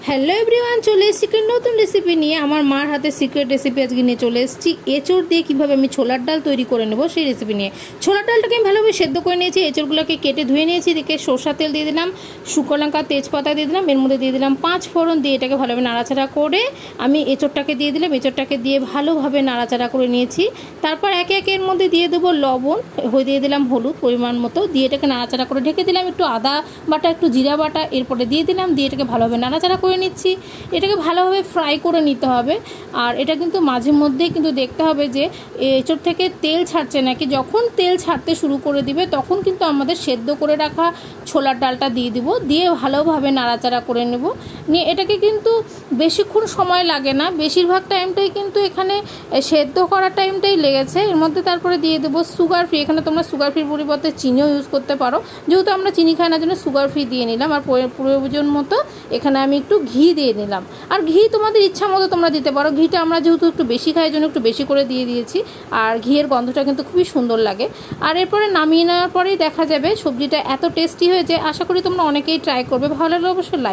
Hello everyone, চলে এসেছি নতুন রেসিপি নিয়ে। আমার মার হাতে সিক্রেট রেসিপি আজকে নিয়ে চলে এসেছি। এঁচড় দিয়ে কীভাবে আমি ছোলার ডাল তৈরি করে নেব সেই রেসিপি নিয়ে। ছোলার ডালটাকে আমি ভালোভাবে সেদ্ধ করে নিয়েছি, এঁচড়গুলোকে কেটে ধুয়ে নিয়েছি। এদিকে সরষা তেল দিয়ে দিলাম, শুকনো লঙ্কা, তেজপাতা দিয়ে দিলাম, এর মধ্যে দিয়ে দিলাম 5 ফোড়ন, দিয়ে এটাকে ভালোভাবে নাড়াচাড়া করে আমি এঁচড়টাকে দিয়ে দিলাম। এঁচড়টাকে দিয়ে ভালোভাবে নাড়াচাড়া করে নিয়েছি। তারপর একে একে এর মধ্যে দিয়ে দেবো লবণ, দিয়ে দিলাম হলুদ পরিমাণ মতো, দিয়ে এটাকে নাড়াচাড়া করে ঢেকে দিলাম। একটু আদা বাটা, একটু জিরা বাটা এরপরে দিয়ে দিলাম, দিয়ে এটাকে ভালোভাবে নাড়াচাড়া করে নিচ্ছি। এটাকে ভালোভাবে ফ্রাই করে নিতে হবে। আর এটা কিন্তু মাঝে মধ্যেই কিন্তু দেখতে হবে যে এঁচড় থেকে তেল ছাড়ছে নাকি। যখন তেল ছাড়তে শুরু করে দিবে তখন কিন্তু আমাদের সেদ্ধ করে রাখা ছোলার ডালটা দিয়ে দিব, দিয়ে ভালোভাবে নাড়াচাড়া করে নেব। নিয়ে এটাকে কিন্তু বেশিক্ষণ সময় লাগে না, বেশিরভাগ টাইমটাই কিন্তু এখানে সেদ্ধ করার টাইমটাই লেগেছে। এর মধ্যে তারপরে দিয়ে দেবো সুগার ফ্রি। এখানে তোমরা সুগার ফ্রির পরিবর্তে চিনিও ইউজ করতে পারো, যেহেতু আমরা চিনি খাই না জন্য সুগার ফ্রি দিয়ে নিলাম। আর প্রয়োজন মতো এখানে আমি একটু ঘি দিয়ে নিলাম। আর ঘি তোমাদের ইচ্ছা মতো তোমরা দিতে পারো। ঘিটা আমরা যেহেতু একটু বেশি খাই জন্য একটু বেশি করে দিয়ে দিয়েছি। আর ঘিয়ের গন্ধটা কিন্তু খুবই সুন্দর লাগে। আর এরপরে নামিয়ে নেওয়ার পরেই দেখা যাবে সবজিটা এত টেস্টি হয়েছে। আশা করি তোমরা অনেকেই ট্রাই করবে। ভালো লাগলে অবশ্যই লাইক